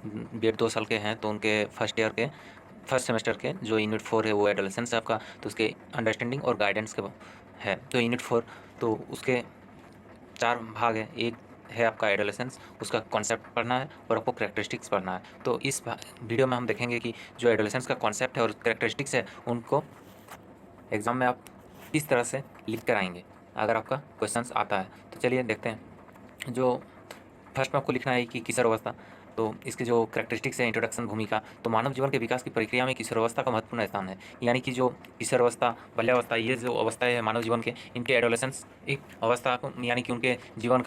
B.Ed 2 साल के हैं तो उनके फर्स्ट सेमेस्टर के जो यूनिट 4 है वो एडोलेसेंस है आपका, तो उसके अंडरस्टैंडिंग और गाइडेंस के है। तो यूनिट 4 तो उसके 4 भाग हैं। एक है आपका एडोलेसेंस, उसका कॉन्सेप्ट पढ़ना है और आपको कैरेक्टरिस्टिक्स पढ़ना है। तो इस वीडियो में हम देखेंगे कि जो एडोलेसेंस का कॉन्सेप्ट है और कैरेक्टरिस्टिक्स है उनको एग्ज़ाम में आप किस तरह से लिख कर आएंगे अगर आपका क्वेश्चंस आता है। तो चलिए देखते हैं। जो फर्स्ट में आपको लिखना है कि किशोरावस्था, तो इसके जो कैरेक्टरिस्टिक्स है, इंट्रोडक्शन, भूमिका। तो मानव जीवन के विकास की प्रक्रिया में किशोरावस्था का महत्वपूर्ण स्थान है। यानी कि जो किशोरावस्था, बाल्यावस्था, ये जो अवस्थाएं हैं मानव जीवन के, इनके एडोलेसेंस एक अवस्था को, यानी कि उनके जीवन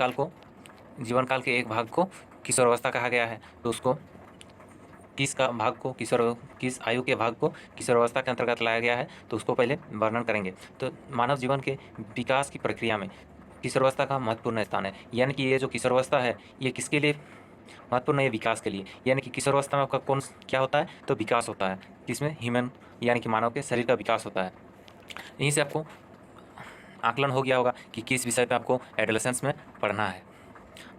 काल के एक भाग को किशोरावस्था कहा गया है। तो उसको किस आयु के भाग को किशोरावस्था के अंतर्गत लाया गया है, तो उसको पहले वर्णन करेंगे। तो मानव जीवन के विकास की प्रक्रिया में किशोरावस्था का महत्वपूर्ण स्थान है। यानी कि ये जो किशोरावस्था है ये किसके लिए महत्वपूर्ण है? विकास के लिए। यानी कि किशोरावस्था में आपका क्या होता है? तो विकास होता है। किसमें? ह्यूमन, यानी कि मानव के शरीर का विकास होता है। यहीं से आपको आकलन हो गया होगा कि किस विषय पे आपको एडोलेसेंस में पढ़ना है।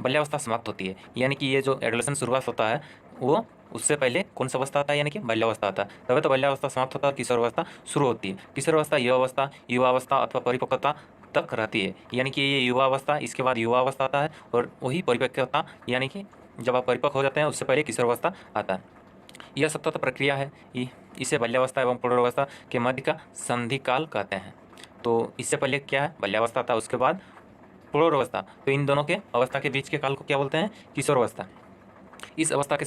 बाल्यावस्था समाप्त होती है, यानी कि ये जो एडोलेसेंस शुरुआत होता है वो उससे पहले कौन सा अवस्था आता है? यानी कि बाल्यावस्था आता है। तभी तो बाल्यावस्था समाप्त होता है और किशोरावस्था शुरू होती है। किशोरावस्था युवावस्था अथवा परिपक्वता तक रहती है। यानी कि ये युवावस्था, इसके बाद युवावस्था आता है और वही परिपक्वता, यानी कि जब आप परिपक्व हो जाते हैं उससे पहले किशोरावस्था आता है। यह सतत प्रक्रिया है। इसे बाल्यावस्था एवं प्रौढ़ावस्था के मध्य का संधि काल कहते हैं। तो इससे पहले क्या है? बाल्यावस्था था, उसके बाद प्रौढ़ावस्था। तो इन दोनों के अवस्था के बीच के काल को क्या बोलते हैं? किशोरावस्था। इस अवस्था के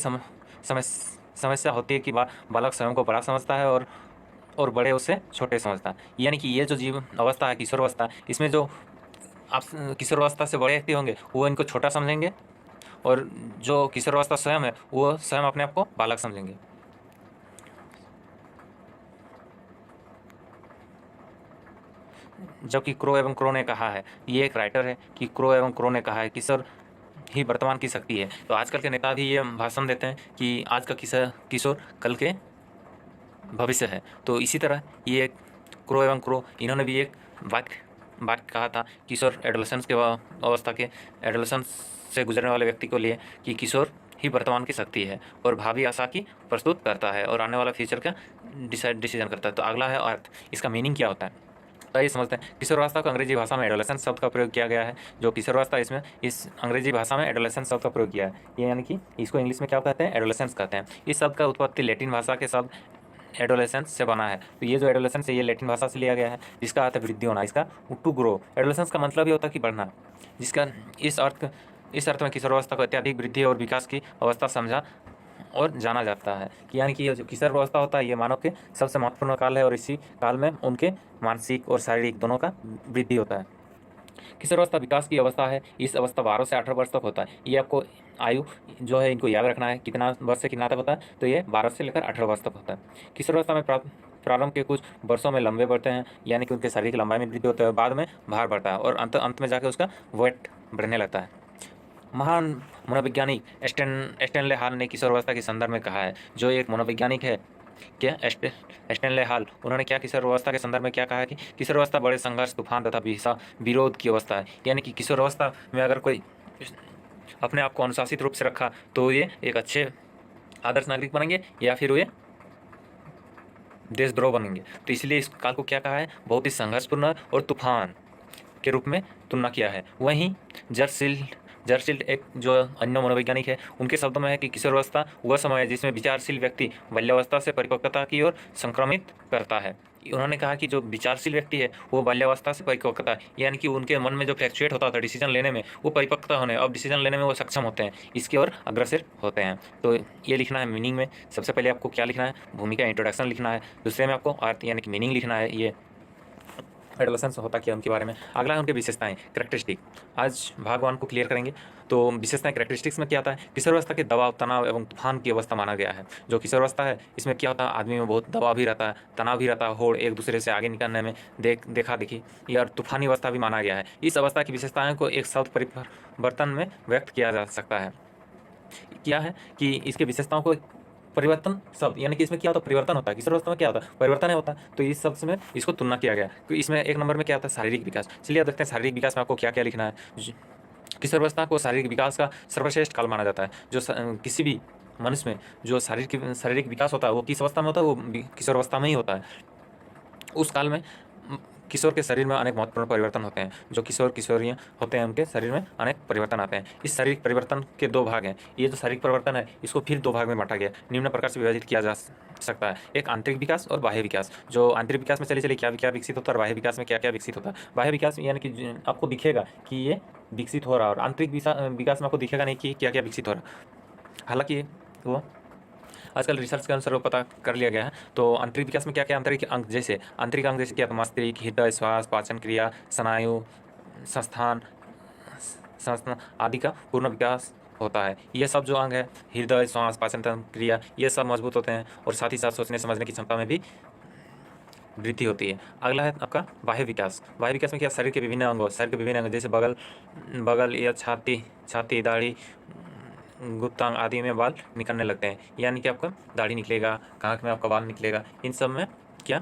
समस्या होती है कि बालक स्वयं को बड़ा समझता है और बड़े उसे छोटे समझता है। यानी कि ये जो जीवन अवस्था है किशोरावस्था, इसमें जो आप किशोरावस्था से बड़े व्यक्ति होंगे वो इनको छोटा समझेंगे और जो किशोरावस्था स्वयं है वो स्वयं अपने आप को बालक समझेंगे। जबकि क्रो एवं क्रो ने कहा है, ये एक राइटर है, कि क्रो एवं क्रो ने कहा है किशोर ही वर्तमान की शक्ति है। तो आजकल के नेता भी ये भाषण देते हैं कि आज का किशोर कल के भविष्य है। तो इसी तरह ये क्रो एवं क्रो, इन्होंने भी एक वाक्य कहा था किशोर एडोलेसेंस के अवस्था के एडोलेसेंस से गुजरने वाले व्यक्ति को लिए, कि किशोर ही वर्तमान की शक्ति है और भावी आशा की प्रस्तुत करता है और आने वाला फ्यूचर का डिसीजन करता है। तो अगला है अर्थ। इसका मीनिंग क्या होता है? तो ये समझते हैं। किशोरावस्था को अंग्रेजी भाषा में एडोलेसेंस शब्द का प्रयोग किया गया है। जो किशोरावस्था, इसमें इस अंग्रेजी भाषा में एडोलेसेंस शब्द का प्रयोग किया है। ये यानी कि इसको इंग्लिश में क्या कहते हैं? एडोलेसेंस कहते हैं। इस शब्द का उत्पत्ति लैटिन भाषा के शब्द एडोलेसेंस से बना है। तो ये जो एडोलेसेंस है ये लैटिन भाषा से लिया गया है, जिसका अर्थ है वृद्धि होना। इसका टू ग्रो, एडोलेसेंस का मतलब ही होता है कि बढ़ना, जिसका इस अर्थ में किशोरावस्था को अत्यधिक वृद्धि और विकास की अवस्था समझा और जाना जाता है। कि यानी कि ये जो किशोरावस्था होता है ये मानव के सबसे महत्वपूर्ण काल है और इसी काल में उनके मानसिक और शारीरिक दोनों का वृद्धि होता है। किशोरावस्था विकास की अवस्था है। इस अवस्था 12 से 18 वर्ष तक होता है। ये आपको आयु जो है इनको याद रखना है, कितना वर्ष से कितना तक होता है? तो ये 12 से लेकर 18 वर्ष तक होता है। किशोरावस्था में प्रारंभ के कुछ वर्षों में लंबे बढ़ते हैं, यानी कि उनके शारीरिक लंबाई में वृद्धि होता है। बाद में भार बढ़ता है और अंत में जाकर उसका वेट बढ़ने लगता है। महान मनोवैज्ञानिक स्टैनले हाल ने किशोरावस्था के संदर्भ में कहा है। जो एक मनोवैज्ञानिक है, क्या स्टैनले हाल, उन्होंने क्या किशोरावस्था के संदर्भ में क्या कहा है कि किशोरावस्था बड़े संघर्ष, तूफान तथा विरोध की अवस्था है। यानी कि किशोरावस्था में अगर कोई अपने आप को अनुशासित रूप से रखा तो ये एक अच्छे आदर्श नागरिक बनेंगे या फिर ये देशद्रोह बनेंगे। तो इसलिए इस काल को क्या कहा है? बहुत ही संघर्षपूर्ण और तूफान के रूप में तुलना किया है। वहीं जर्सिल्ड एक जो अन्य मनोवैज्ञानिक है, उनके शब्दों में है कि किशोरावस्था वह समय है जिसमें विचारशील व्यक्ति बाल्यावस्था से परिपक्वता की ओर संक्रमित करता है। उन्होंने कहा कि जो विचारशील व्यक्ति है वो बाल्यावस्था से परिपक्वता, यानी कि उनके मन में जो फ्लैक्चुएट होता था डिसीजन लेने में, वो परिपक्वता होने, अब डिसीजन लेने में वो सक्षम होते हैं, इसकी ओर अग्रसर होते हैं। तो ये लिखना है मीनिंग में। सबसे पहले आपको क्या लिखना है? भूमिका, इंट्रोडक्शन लिखना है। दूसरे में आपको अर्थ यानी कि मीनिंग लिखना है, ये एडोलेसेंस होता क्या उनके बारे में। अगला है उनके विशेषताएं, कैरेक्टरिस्टिक। आज भाग 1 को क्लियर करेंगे। तो विशेषताएं, कैरेक्टरिस्टिक्स में क्या आता है? किशोरावस्था के दबाव, तनाव एवं तूफान की अवस्था माना गया है। जो किशोरावस्था है इसमें क्या होता है? आदमी में बहुत दबाव भी रहता है, तनाव भी रहता है, होड़ एक दूसरे से आगे निकलने में देखा देखी, या तूफानी अवस्था भी माना गया है। इस अवस्था की विशेषताओं को एक शब्द परिवर्तन में व्यक्त किया जा सकता है। क्या है कि इसके विशेषताओं को परिवर्तन शब्द, यानी कि इसमें क्या होता है? परिवर्तन होता है। किशोरावस्था में क्या होता है? परिवर्तन होता है। तो इस शब्द में इसको तुलना किया गया। तो इसमें एक नंबर में क्या आता है? शारीरिक विकास। चलिए अब देखते हैं शारीरिक विकास में आपको क्या क्या लिखना है। किशोरावस्था को शारीरिक विकास का सर्वश्रेष्ठ काल माना जाता है। जो किसी भी मनुष्य में जो शारीरिक विकास होता है वो किस अवस्था में होता है? वो किशोर अवस्था में ही होता है। उस काल में किशोर के शरीर में अनेक महत्वपूर्ण परिवर्तन होते हैं। जो किशोर किशोरियाँ होते हैं उनके शरीर में अनेक परिवर्तन आते हैं। इस शारीरिक परिवर्तन के 2 भाग हैं। ये जो शारीरिक परिवर्तन है इसको फिर 2 भाग में बांटा गया, निम्न प्रकार से विभाजित किया जा सकता है। एक आंतरिक विकास और बाह्य विकास। जो आंतरिक विकास में चलिए क्या क्या विकसित होता है और बाह्य विकास में क्या क्या विकसित होता है। बाह्य विकास यानी कि आपको दिखेगा कि ये विकसित हो रहा है, और आंतरिक विकास में आपको दिखेगा नहीं कि क्या क्या विकसित हो रहा है। हालांकि वो आजकल रिसर्च के अनुसार वो पता कर लिया गया है। तो आंतरिक विकास में क्या क्या आंतरिक अंग जैसे क्या, तो मस्तिष्क, हृदय, श्वास, पाचन क्रिया, स्नायु, संस्थान संस्थान आदि का पूर्ण विकास होता है। ये सब जो अंग है, हृदय, श्वास, पाचन तंत्र क्रिया, ये सब मजबूत होते हैं और साथ ही साथ सोचने समझने की क्षमता में भी वृद्धि होती है। अगला है आपका बाह्य विकास। बाह्य विकास में क्या, शरीर के विभिन्न अंग जैसे बगल या छाती, दाढ़ी, गुप्तांग आदि में बाल निकलने लगते हैं। यानी कि आपका दाढ़ी निकलेगा, कांख में आपका बाल निकलेगा। इन सब में क्या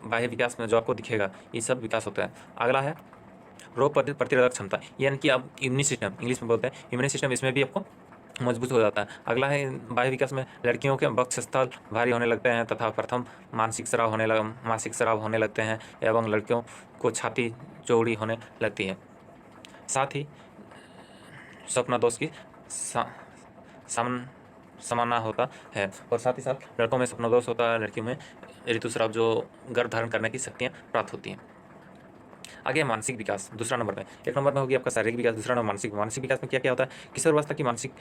बाह्य विकास में जो आपको दिखेगा ये सब विकास होता है। अगला है रोग प्रतिरोधक क्षमता, यानी कि आप इम्यून सिस्टम, इंग्लिश में बोलते हैं इम्यून सिस्टम, इसमें भी आपको मजबूत हो जाता है। अगला है बाह्य विकास में लड़कियों के वक्षस्थल भारी होने लगते हैं तथा प्रथम मासिक स्राव होने लगते हैं एवं लड़कियों को छाती चौड़ी होने लगती है। साथ ही स्वप्न दोष की सामना होता है, और साथ ही साथ लड़कों में स्वप्न दोष होता है, लड़कियों में ऋतुस्राव जो गर्भ धारण करने की शक्तियाँ प्राप्त होती हैं। आगे मानसिक विकास दूसरा नंबर में, एक नंबर में होगी आपका शारीरिक विकास, दूसरा नंबर मानसिक विकास में क्या क्या होता है। किशोरावस्था की मानसिक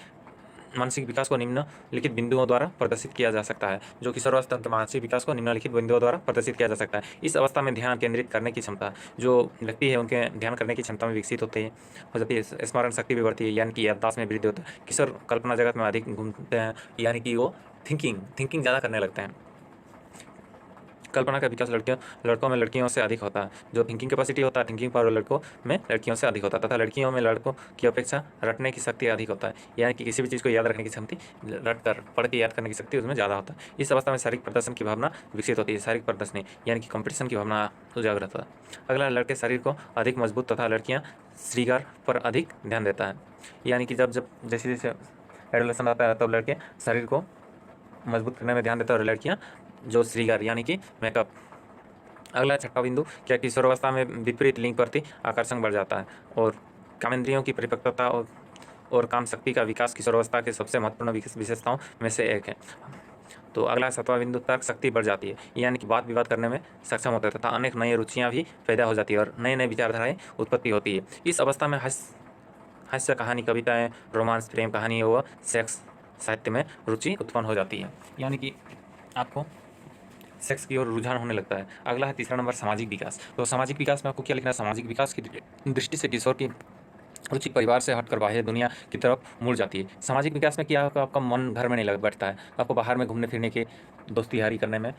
विकास को निम्नलिखित बिंदुओं द्वारा प्रदर्शित किया जा सकता है। जो किशोरावस्था के मानसिक विकास को निम्नलिखित बिंदुओं द्वारा प्रदर्शित किया जा सकता है। इस अवस्था में ध्यान केंद्रित करने की क्षमता जो व्यक्ति है उनके ध्यान करने की क्षमता में विकसित होती है, हो जाती है। स्मरण शक्ति भी बढ़ती है, यानी कि याददाश्त में वृद्धि होता है। किशोर कल्पना जगत में अधिक घूमते हैं, यानी कि वो थिंकिंग ज़्यादा करने लगते हैं। कल्पना का विकास लड़कों में लड़कियों से अधिक होता है। जो थिंकिंग कैपेसिटी होता है, थिंकिंग पावर लड़कों में लड़कियों से अधिक होता है, तथा लड़कियों में लड़कों की अपेक्षा रटने की शक्ति अधिक होता है। यानी कि किसी भी चीज़ को याद रखने की क्षमता, पढ़ के याद करने की शक्ति उसमें ज़्यादा होता है। इस अवस्था में शारीरिक प्रदर्शन की भावना विकसित होती है। शारीरिक प्रदर्शन यानी कि कंपटीशन की भावना उजागर होता है। अगला, लड़के शरीर को अधिक मजबूत तथा लड़कियाँ श्रृंगार पर अधिक ध्यान देता है। यानी कि जब जैसे जैसे एडोलेशन आता है तब लड़के शरीर को मजबूत करने में ध्यान देता है, और लड़कियाँ जो श्रृंगार यानी कि मेकअप। अगला छठा बिंदु क्या, किशोरावस्था में विपरीत लिंग प्रति आकर्षण बढ़ जाता है, और कामेंद्रियों की परिपक्वता और काम शक्ति का विकास किशोरावस्था के सबसे महत्वपूर्ण विशेषताओं में से एक है। तो अगला 7वां बिंदु, तर्क शक्ति बढ़ जाती है, यानी कि वाद विवाद करने में सक्षम होते हैं तथा अनेक नई रुचियाँ भी पैदा हो जाती है और नई नई विचारधाराएँ उत्पत्ति होती है। इस अवस्था में हास्य कहानी, कविताएँ, रोमांस, प्रेम कहानी व सेक्स साहित्य में रुचि उत्पन्न हो जाती है, यानी कि आपको सेक्स की ओर रुझान होने लगता है। अगला है तीसरा नंबर, सामाजिक विकास। तो सामाजिक विकास में आपको क्या लिखना है, सामाजिक विकास की दृष्टि से किशोर की रुचि परिवार से हटकर बाह्य दुनिया की तरफ मुड़ जाती है। सामाजिक विकास में क्या होगा, आपका मन घर में नहीं लग बैठता है, आपको बाहर में घूमने फिरने के, दोस्ती यारी करने में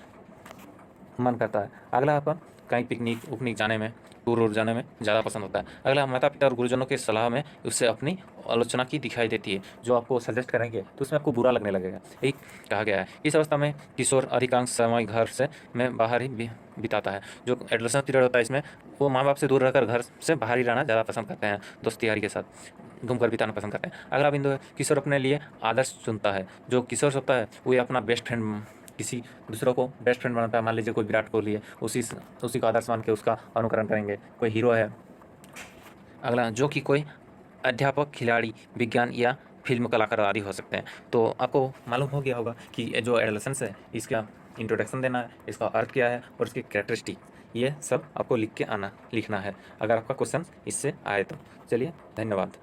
मन करता है। अगला आपका कहीं पिकनिक जाने में, टूर जाने में ज़्यादा पसंद होता है। अगला, माता पिता और गुरुजनों के सलाह में उससे अपनी आलोचना की दिखाई देती है। जो आपको सजेस्ट करेंगे तो उसमें आपको बुरा लगने लगेगा, यही कहा गया है। इस अवस्था में किशोर अधिकांश समय घर से में बाहर ही बिताता है। जो एडोलेसेंस पीरियड होता है इसमें वो माँ बाप से दूर रहकर घर से बाहर ही रहना ज़्यादा पसंद करते हैं, दोस्ती यारी के साथ घूमकर बिताना पसंद करते हैं। अगला बिंदु है, किशोर अपने लिए आदर्श चुनता है। जो किशोर होता है वो अपना बेस्ट फ्रेंड, किसी दूसरों को बेस्ट फ्रेंड बनाता है। मान लीजिए कोई विराट कोहली है, उसी का आदर्श मान के उसका अनुकरण करेंगे। कोई हीरो है। अगला, जो कि कोई अध्यापक, खिलाड़ी, विज्ञान या फिल्म कलाकार आदि हो सकते हैं। तो आपको मालूम हो गया होगा कि जो एडोलेसेंस है इसका इंट्रोडक्शन देना है, इसका अर्थ क्या है और इसकी कैरेक्टरिस्टिक, ये सब आपको लिखना है अगर आपका क्वेश्चन इससे आए तो। चलिए, धन्यवाद।